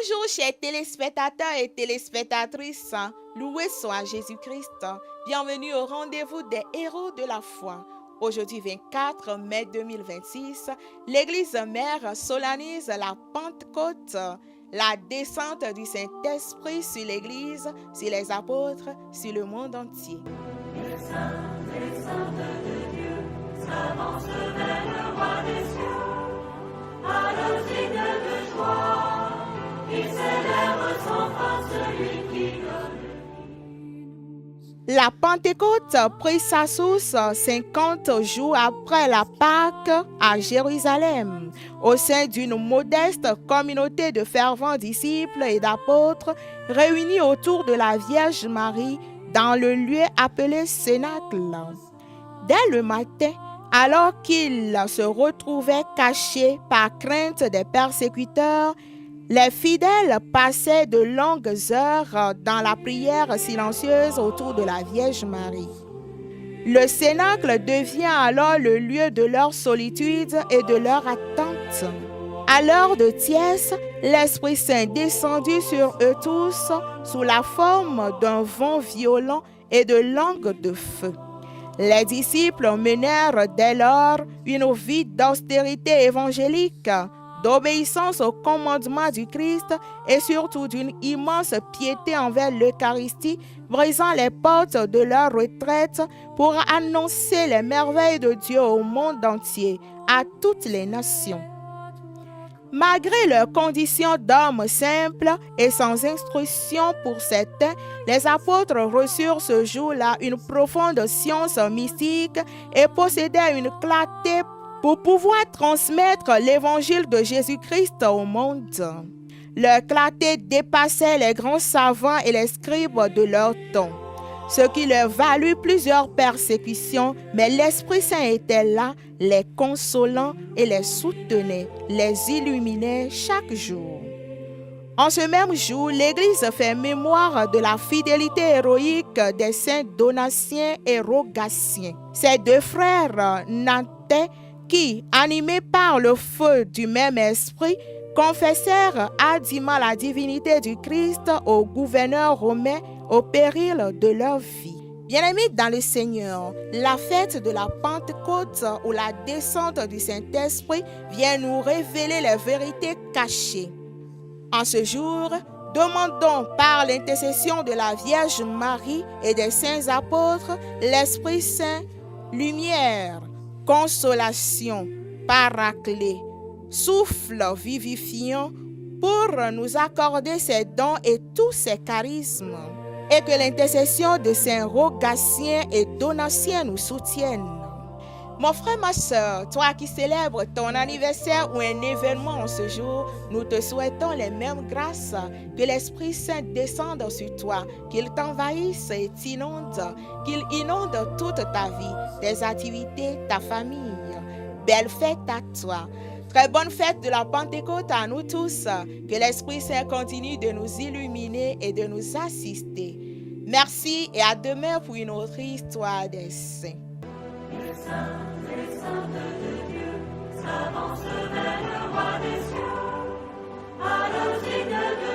Bonjour chers téléspectateurs et téléspectatrices, loué soit Jésus-Christ. Bienvenue au rendez-vous des héros de la foi. Aujourd'hui 24 mai 2026, l'Église mère solanise la Pentecôte, la descente du Saint-Esprit sur l'Église, sur les apôtres, sur le monde entier. Les saintes de Dieu s'avancent vers le roi des cieux, à l'osigne de joie. Il célèbre sans fin celui qui donne. La Pentecôte prit sa source 50 jours après la Pâque à Jérusalem, au sein d'une modeste communauté de fervents disciples et d'apôtres réunis autour de la Vierge Marie dans le lieu appelé Cénacle. Dès le matin, alors qu'ils se retrouvaient cachés par crainte des persécuteurs, les fidèles passaient de longues heures dans la prière silencieuse autour de la Vierge Marie. Le Cénacle devient alors le lieu de leur solitude et de leur attente. À l'heure de Thiès, l'Esprit Saint descendit sur eux tous sous la forme d'un vent violent et de langues de feu. Les disciples menèrent dès lors une vie d'austérité évangélique, d'obéissance au commandement du Christ et surtout d'une immense piété envers l'Eucharistie, brisant les portes de leur retraite pour annoncer les merveilles de Dieu au monde entier, à toutes les nations. Malgré leurs conditions d'hommes simples et sans instruction pour certains, les apôtres reçurent ce jour-là une profonde science mystique et possédaient une clarté pour pouvoir transmettre l'évangile de Jésus-Christ au monde. Leur clarté dépassait les grands savants et les scribes de leur temps, ce qui leur valut plusieurs persécutions, mais l'Esprit Saint était là, les consolant et les soutenait, les illuminait chaque jour. En ce même jour, l'Église fait mémoire de la fidélité héroïque des saints Donatien et Rogatien. Ces deux frères nantais qui, animés par le feu du même esprit, confessèrent hardiment la divinité du Christ au gouverneur romain au péril de leur vie. Bien-aimés dans le Seigneur, la fête de la Pentecôte ou la descente du Saint-Esprit vient nous révéler les vérités cachées. En ce jour, demandons par l'intercession de la Vierge Marie et des saints apôtres l'Esprit Saint, lumière, consolation, paraclet, souffle vivifiant pour nous accorder ses dons et tous ses charismes, et que l'intercession de saint Rogatien et Donatien nous soutienne. Mon frère, ma soeur, toi qui célèbres ton anniversaire ou un événement en ce jour, nous te souhaitons les mêmes grâces, que l'Esprit Saint descende sur toi, qu'il t'envahisse et t'inonde, qu'il inonde toute ta vie, tes activités, ta famille. Belle fête à toi. Très bonne fête de la Pentecôte à nous tous. Que l'Esprit Saint continue de nous illuminer et de nous assister. Merci et à demain pour une autre histoire des saints. Les saintes de Dieu s'avancent vers le roi des cieux, à l'osigne de